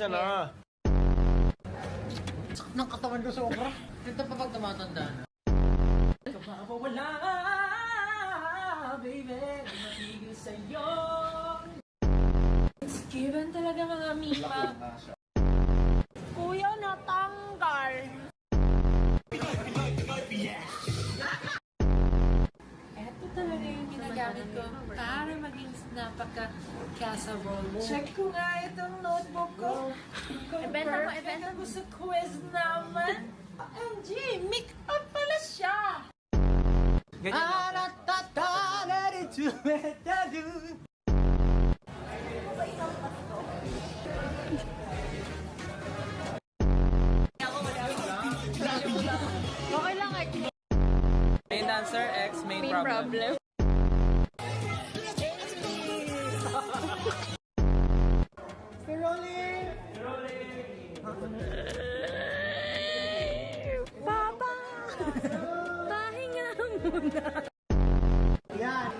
pasensya na. Sakit ng katawan ko sobra. Ito pa pag tumatanda na. Kapapawala, baby, matigil sa'yo. It's given talaga mga mipa. Kuya, natanggal. Ito talaga yung ginagamit ko para maging napaka-casserole. Check ko nga itong notebook ko. Ibenta mo sa quiz naman. OMG, make-up pala siya. Okay lang eh. Main dancer, X, main problem. Papa! Pahinga muna. Yeah.